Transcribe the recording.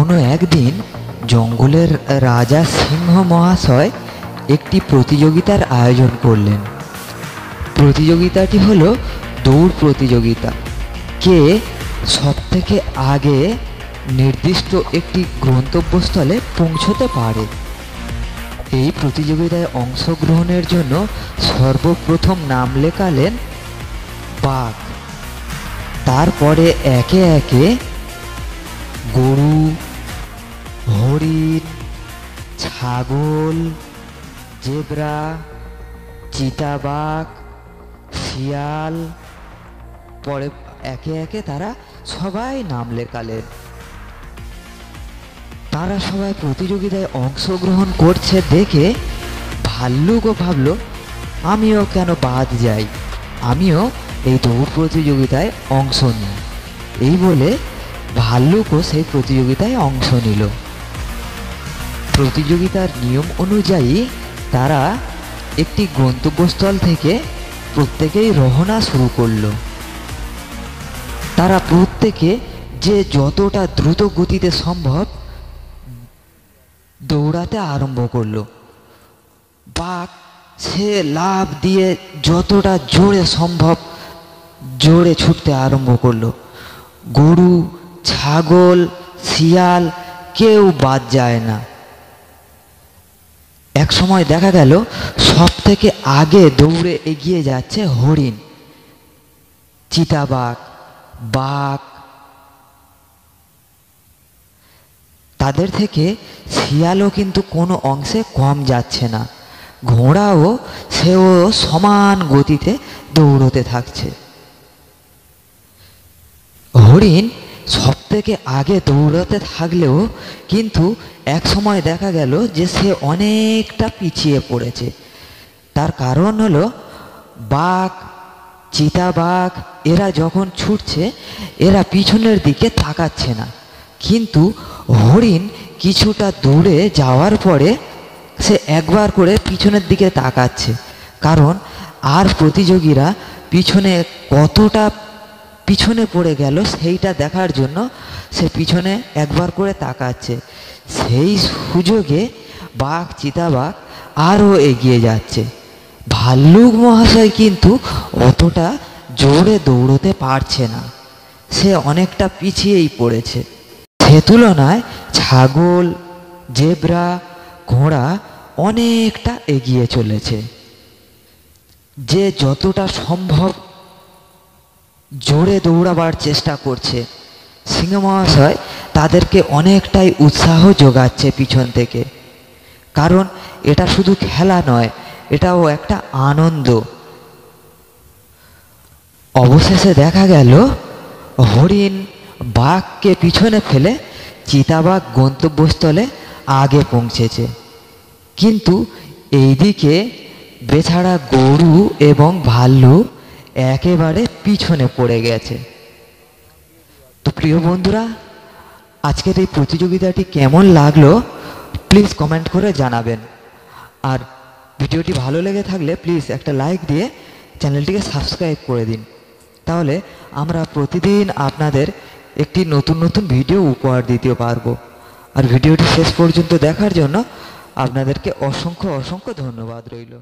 কোনো একদিন জঙ্গলের রাজা সিংহ মহাশয় একটি প্রতিযোগিতার আয়োজন করলেন। প্রতিযোগিতাটি হলো দৌড় প্রতিযোগিতা। কে সবথেকে আগে নির্দিষ্ট একটি গন্তব্যস্থলে পৌঁছতে পারে। এই প্রতিযোগিতায় অংশগ্রহণের জন্য সর্বপ্রথম নাম লেখালেন বাঘ। তারপরে একে একে গরু, হরিণ, ছাগল, জেব্রা, চিতাবাঘ, শিয়াল, পরে একে একে তারা সবাই নাম লেখালেন। তারা সবাই প্রতিযোগিতায় অংশগ্রহণ করছে দেখে ভাল্লুকও ভাবল আমিও কেন বাদ যাই, আমিও এই দৌড় প্রতিযোগিতায় অংশ নিই। এই বলে ভাল্লুকও সেই প্রতিযোগিতায় অংশ নিল। প্রতিযোগিতার নিয়ম অনুযায়ী তারা একটি গন্তব্যস্থল থেকে প্রত্যেকেই রওনা শুরু করলো। তারা প্রত্যেকে যে যতটা দ্রুত গতিতে সম্ভব দৌড়াতে আরম্ভ করলো। বাঘ সে লাফ দিয়ে যতটা জোরে সম্ভব জোরে ছুটতে আরম্ভ করলো। গরু, ছাগল, শিয়াল কেউ বাদ যায় না। এক সময় দেখা গেল সব থেকে আগে দৌড়ে এগিয়ে যাচ্ছে হরিণ, চিতাবাঘ, বাঘ। তাদের থেকে শিয়ালও কিন্তু কোনো অংশে কম যাচ্ছে না। ঘোড়াও সেও সমান গতিতে দৌড়তে থাকছে। হরিণ সব থেকে আগে দৌড়াতে থাকলেও কিন্তু এক সময় দেখা গেল যে সে অনেকটা পিছিয়ে পড়েছে। তার কারণ হলো বাঘ, চিতাবাঘ এরা যখন ছুটছে এরা পিছনের দিকে তাকাচ্ছে না, কিন্তু হরিণ কিছুটা দূরে যাওয়ার পরে সে একবার করে পিছনের দিকে তাকাচ্ছে। কারণ আর প্রতিযোগীরা পিছনে কতটা পিছনে পড়ে গেল সেইটা দেখার জন্য সে পিছনে একবার করে তাকাচ্ছে। সেই সুযোগে বাঘ, চিতাবাঘ আরও এগিয়ে যাচ্ছে। ভাল্লুক মহাশয় কিন্তু অতটা জোরে দৌড়তে পারছে না, সে অনেকটা পিছিয়েই পড়েছে। সে তুলনায় ছাগল, জেব্রা, ঘোড়া অনেকটা এগিয়ে চলেছে। যে যতটা সম্ভব জোরে দৌড়াবার চেষ্টা করছে, সিংহ মহাশয় তাদেরকে অনেকটাই উৎসাহ যোগাচ্ছে পিছন থেকে। কারণ এটা শুধু খেলা নয়, এটাও একটা আনন্দ। অবশেষে দেখা গেল হরিণ বাঘকে পিছনে ফেলে চিতাবাঘ গন্তব্যস্থলে আগে পৌঁছেছে, কিন্তু এইদিকে বেচারা গরু এবং ভাল্লুক একেবারে পিছনে পড়ে গেছে। তো প্রিয় বন্ধুরা, আজকের এই প্রতিযোগিতাটি কেমন লাগলো প্লিজ কমেন্ট করে জানাবেন। আর ভিডিওটি ভালো লেগে থাকলে প্লিজ একটা লাইক দিয়ে চ্যানেলটিকে সাবস্ক্রাইব করে দিন, তাহলে আমরা প্রতিদিন আপনাদের একটি নতুন নতুন ভিডিও উপহার দিতে পারবো। আর ভিডিওটি শেষ পর্যন্ত দেখার জন্য আপনাদেরকে অসংখ্য অসংখ্য ধন্যবাদ রইল।